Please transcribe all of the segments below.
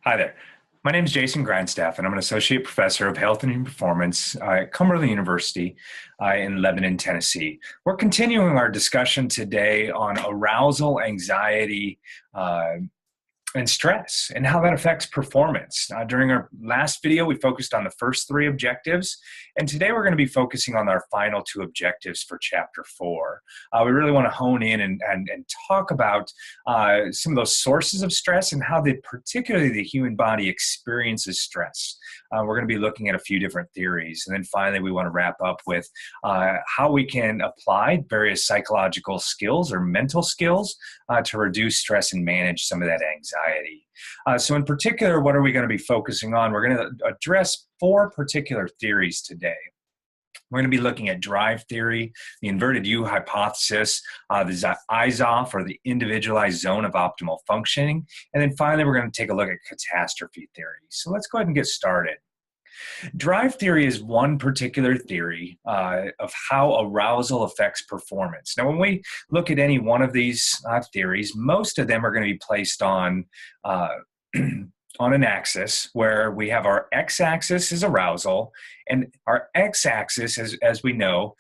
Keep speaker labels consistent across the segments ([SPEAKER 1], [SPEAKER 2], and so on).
[SPEAKER 1] Hi there. My name is Jason Grindstaff, and I'm an associate professor of health and human performance at Cumberland University in Lebanon, Tennessee. We're continuing our discussion today on arousal, anxiety, and stress and how that affects performance. During our last video, we focused on the first three objectives, and today we're going to be focusing on our final two objectives for chapter 4. We really want to hone in and talk about some of those sources of stress and how particularly the human body experiences stress. We're going to be looking at a few different theories, and then finally we want to wrap up with how we can apply various psychological skills or mental skills to reduce stress and manage some of that anxiety. So in particular, what are we going to be focusing on? We're going to address 4 particular theories today. We're going to be looking at drive theory, the inverted U hypothesis, the IZOF, or the individualized zone of optimal functioning, and then finally we're going to take a look at catastrophe theory. So let's go ahead and get started. Drive theory is one particular theory of how arousal affects performance. Now, when we look at any one of these theories, most of them are going to be placed on on an axis where we have our x-axis is arousal, and our x-axis, as we know,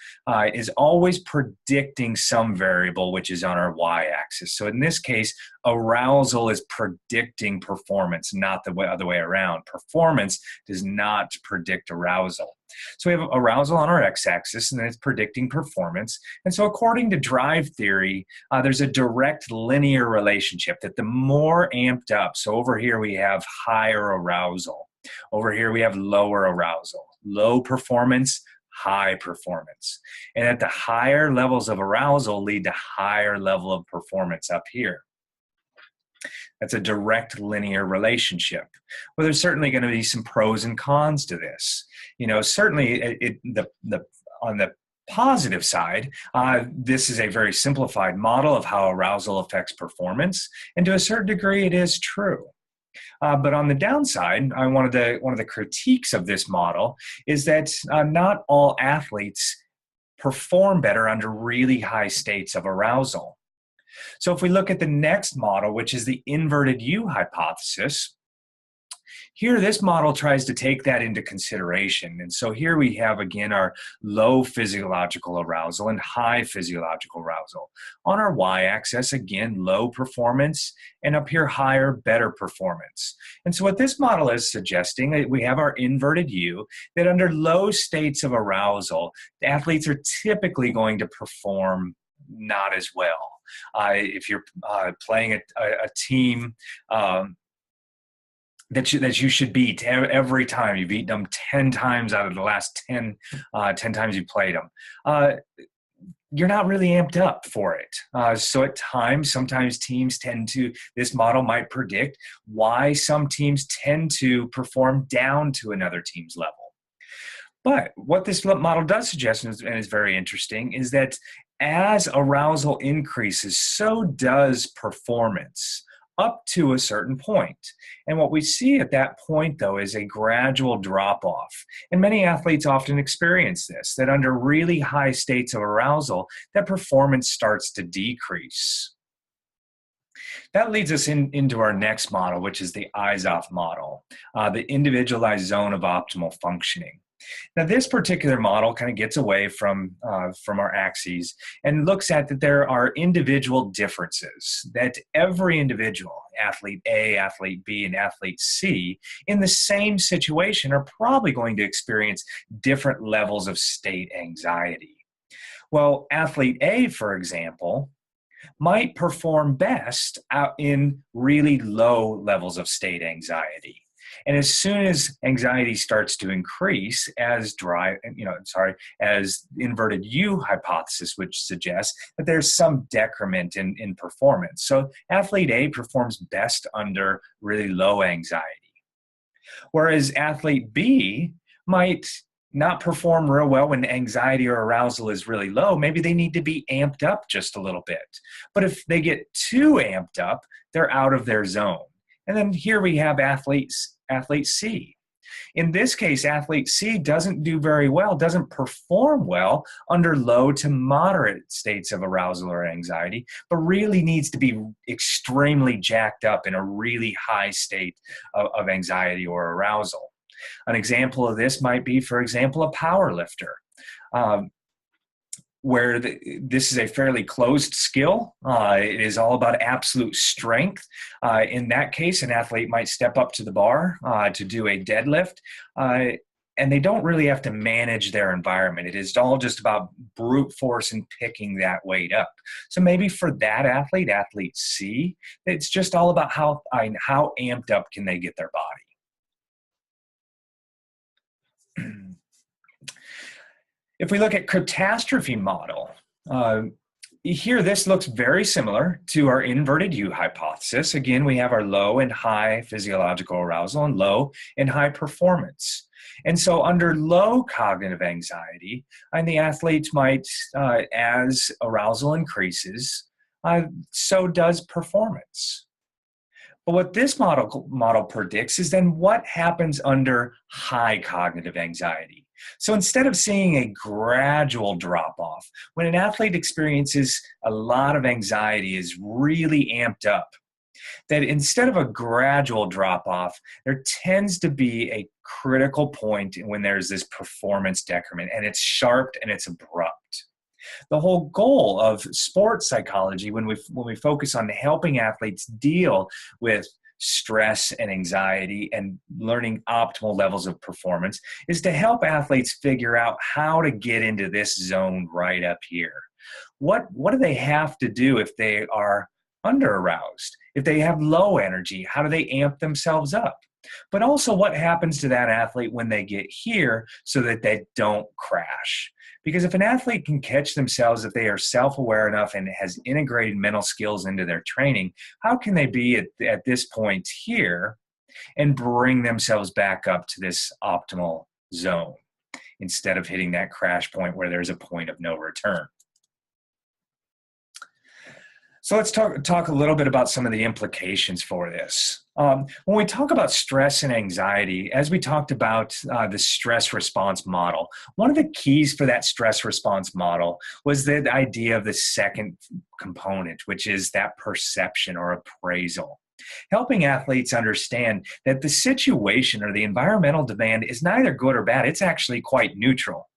[SPEAKER 1] is always predicting some variable, which is on our y-axis. So in this case, arousal is predicting performance, not the other way around. Performance does not predict arousal. So we have arousal on our x-axis, and then it's predicting performance. And so according to drive theory, there's a direct linear relationship that the more amped up, so over here we have higher arousal. Over here we have lower arousal. Low performance, high performance. And at the higher levels of arousal lead to higher level of performance up here. That's a direct linear relationship. Well, there's certainly going to be some pros and cons to this. You know, certainly on the positive side, this is a very simplified model of how arousal affects performance, and to a certain degree, it is true. But on the downside, one of the critiques of this model is that not all athletes perform better under really high states of arousal. So if we look at the next model, which is the inverted U hypothesis, here this model tries to take that into consideration. And so here we have, again, our low physiological arousal and high physiological arousal. On our y-axis, again, low performance, and up here, higher, better performance. And so what this model is suggesting, we have our inverted U, that under low states of arousal, the athletes are typically going to perform not as well. If you're playing a team that you should beat every time, you beat them 10 times out of the last 10 times you played them, you're not really amped up for it. So at times, sometimes teams tend to, this model might predict why some teams tend to perform down to another team's level. But what this model does suggest, and is very interesting, is that as arousal increases, so does performance up to a certain point. And what we see at that point, though, is a gradual drop-off. And many athletes often experience this, that under really high states of arousal, that performance starts to decrease. That leads us into our next model, which is the IZOF model, the individualized zone of optimal functioning. Now, this particular model kind of gets away from our axes and looks at that there are individual differences, that every individual, athlete A, athlete B, and athlete C, in the same situation are probably going to experience different levels of state anxiety. Well, athlete A, for example, might perform best out in really low levels of state anxiety. And as soon as anxiety starts to increase, as inverted U hypothesis, which suggests that there's some decrement in performance. So athlete A performs best under really low anxiety, whereas athlete B might not perform real well when anxiety or arousal is really low. Maybe they need to be amped up just a little bit. But if they get too amped up, they're out of their zone. And then here we have athlete C. In this case, athlete C doesn't do very well, doesn't perform well under low to moderate states of arousal or anxiety, but really needs to be extremely jacked up in a really high state of anxiety or arousal. An example of this might be, for example, a power lifter. Where this is a fairly closed skill. It is all about absolute strength. In that case, an athlete might step up to the bar to do a deadlift, and they don't really have to manage their environment. It is all just about brute force and picking that weight up. So maybe for that athlete, athlete C, it's just all about how amped up can they get their body. If we look at catastrophe model, here this looks very similar to our inverted U hypothesis. Again, we have our low and high physiological arousal and low and high performance. And so under low cognitive anxiety, and the athletes might, as arousal increases, so does performance. But what this model predicts is then what happens under high cognitive anxiety. So instead of seeing a gradual drop off, when an athlete experiences a lot of anxiety, is really amped up, that instead of a gradual drop off, there tends to be a critical point when there's this performance decrement, and it's sharp and it's abrupt. The whole goal of sports psychology, when we focus on helping athletes deal with stress and anxiety and learning optimal levels of performance, is to help athletes figure out how to get into this zone right up here. What do they have to do if they are under aroused? If they have low energy, how do they amp themselves up? But also what happens to that athlete when they get here so that they don't crash? Because if an athlete can catch themselves, if they are self-aware enough and has integrated mental skills into their training, how can they be at this point here and bring themselves back up to this optimal zone instead of hitting that crash point where there's a point of no return? So let's talk a little bit about some of the implications for this. When we talk about stress and anxiety, as we talked about the stress response model, one of the keys for that stress response model was the idea of the second component, which is that perception or appraisal. Helping athletes understand that the situation or the environmental demand is neither good or bad, it's actually quite neutral.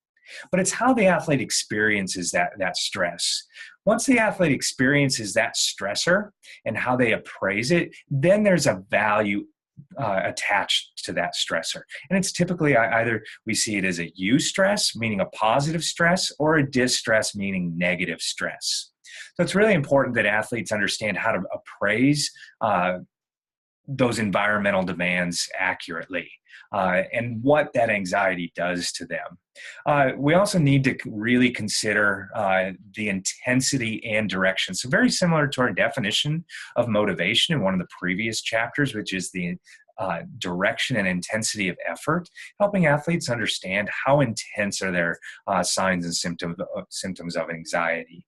[SPEAKER 1] But it's how the athlete experiences that stress. Once the athlete experiences that stressor and how they appraise it, then there's a value attached to that stressor. And it's typically either we see it as a eustress, meaning a positive stress, or a distress, meaning negative stress. So it's really important that athletes understand how to appraise those environmental demands accurately and what that anxiety does to them. We also need to really consider the intensity and direction. So very similar to our definition of motivation in one of the previous chapters, which is the direction and intensity of effort, helping athletes understand how intense are their signs and symptoms of anxiety.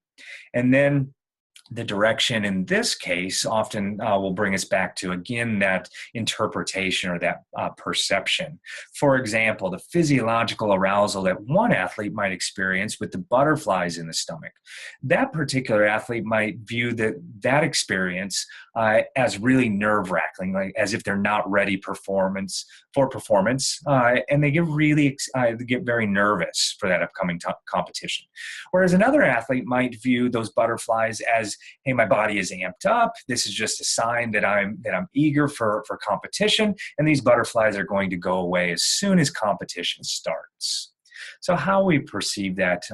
[SPEAKER 1] And then the direction in this case often will bring us back to, again, that interpretation or that perception. For example, the physiological arousal that one athlete might experience with the butterflies in the stomach. That particular athlete might view that experience as really nerve-wracking, like as if they're not ready for performance, and they get very nervous for that upcoming competition. Whereas another athlete might view those butterflies as, hey, my body is amped up. This is just a sign that I'm eager for competition, and these butterflies are going to go away as soon as competition starts. So how we perceive that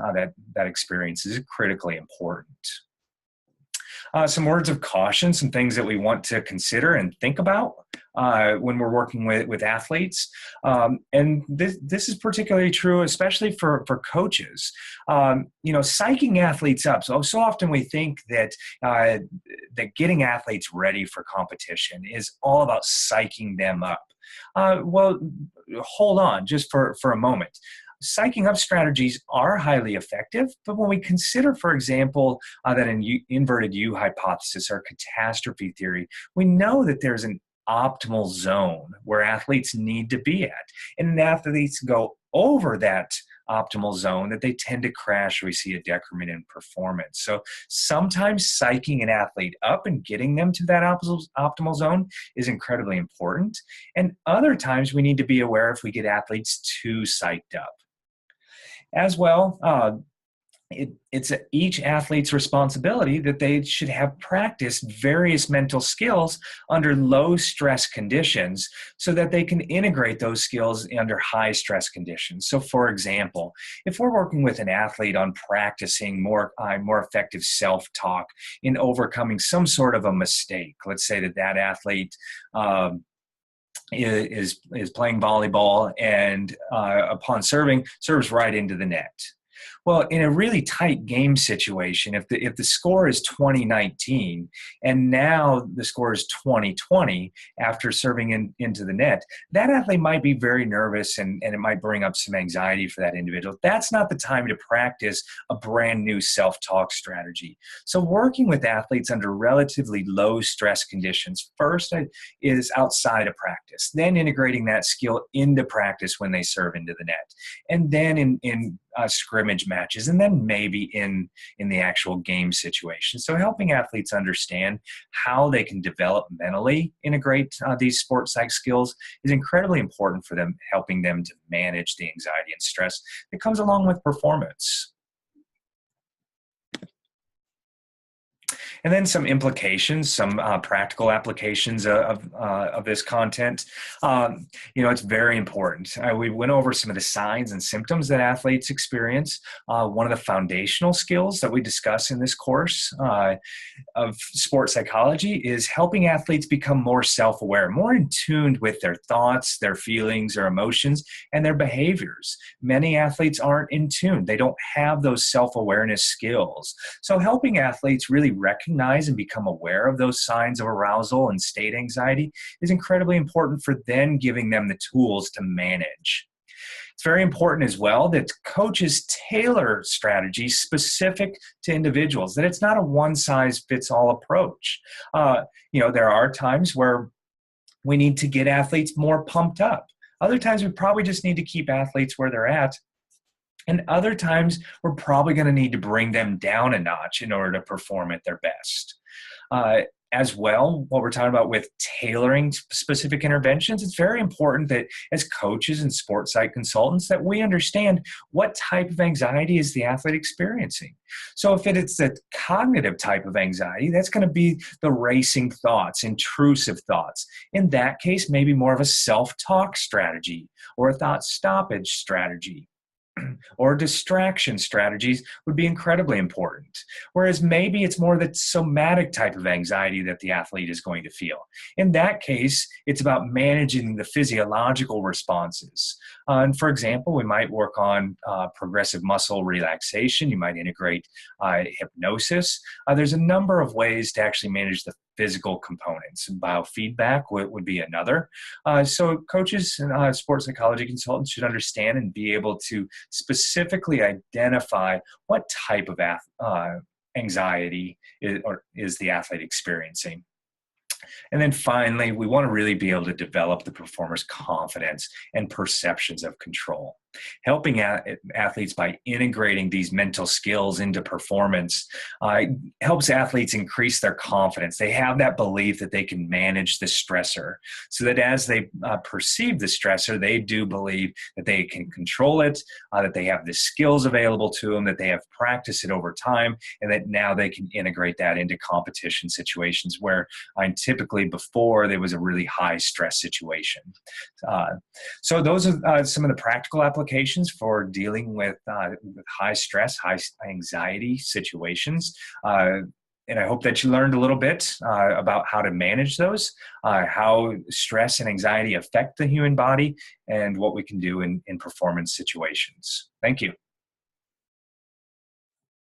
[SPEAKER 1] experience is critically important. Some words of caution, some things that we want to consider and think about when we're working with athletes. And this is particularly true, especially for coaches. Psyching athletes up. So often we think that getting athletes ready for competition is all about psyching them up. Well, hold on just for a moment. Psyching up strategies are highly effective, but when we consider, for example, that an inverted U hypothesis or catastrophe theory, we know that there's an optimal zone where athletes need to be at. And athletes go over that optimal zone that they tend to crash, or we see a decrement in performance. So sometimes psyching an athlete up and getting them to that optimal zone is incredibly important. And other times we need to be aware if we get athletes too psyched up. As well, it's each athlete's responsibility that they should have practiced various mental skills under low stress conditions so that they can integrate those skills under high stress conditions. So for example, if we're working with an athlete on practicing more effective self-talk in overcoming some sort of a mistake, let's say that athlete is playing volleyball and upon serving, serves right into the net. Well, in a really tight game situation, if the score is 2019 and now the score is 2020 after serving into the net, that athlete might be very nervous and it might bring up some anxiety for that individual. That's not the time to practice a brand new self-talk strategy. So working with athletes under relatively low stress conditions first is outside of practice, then integrating that skill into practice when they serve into the net, and then in scrimmage matches, and then maybe in the actual game situation. So helping athletes understand how they can develop mentally, integrate these sports psych skills is incredibly important for them, helping them to manage the anxiety and stress that comes along with performance. And then some implications, some practical applications of this content. It's very important. We went over some of the signs and symptoms that athletes experience. One of the foundational skills that we discuss in this course of sports psychology is helping athletes become more self-aware, more in tune with their thoughts, their feelings, their emotions, and their behaviors. Many athletes aren't in tune. They don't have those self-awareness skills. So helping athletes really recognize and become aware of those signs of arousal and state anxiety is incredibly important for then giving them the tools to manage. It's very important as well that coaches tailor strategies specific to individuals, that it's not a one-size-fits-all approach. There are times where we need to get athletes more pumped up. Other times we probably just need to keep athletes where they're at. And other times, we're probably going to need to bring them down a notch in order to perform at their best. As well, what we're talking about with tailoring specific interventions, it's very important that as coaches and sports psych consultants that we understand what type of anxiety is the athlete experiencing. So if it's a cognitive type of anxiety, that's going to be the racing thoughts, intrusive thoughts. In that case, maybe more of a self-talk strategy or a thought stoppage strategy, or distraction strategies would be incredibly important. Whereas maybe it's more the somatic type of anxiety that the athlete is going to feel. In that case, it's about managing the physiological responses. And for example, we might work on progressive muscle relaxation. You might integrate hypnosis. There's a number of ways to actually manage the physical components. Biofeedback would be another. So coaches and sports psychology consultants should understand and be able to specifically identify what type of anxiety is the athlete experiencing. And then finally, we want to really be able to develop the performer's confidence and perceptions of control. Helping athletes by integrating these mental skills into performance helps athletes increase their confidence. They have that belief that they can manage the stressor, so that as they perceive the stressor, they do believe that they can control it, that they have the skills available to them, that they have practiced it over time, and that now they can integrate that into competition situations where typically before there was a really high stress situation. So those are some of the practical applications for dealing with high stress, high anxiety situations. And I hope that you learned a little bit about how to manage those, how stress and anxiety affect the human body, and what we can do in performance situations. Thank you.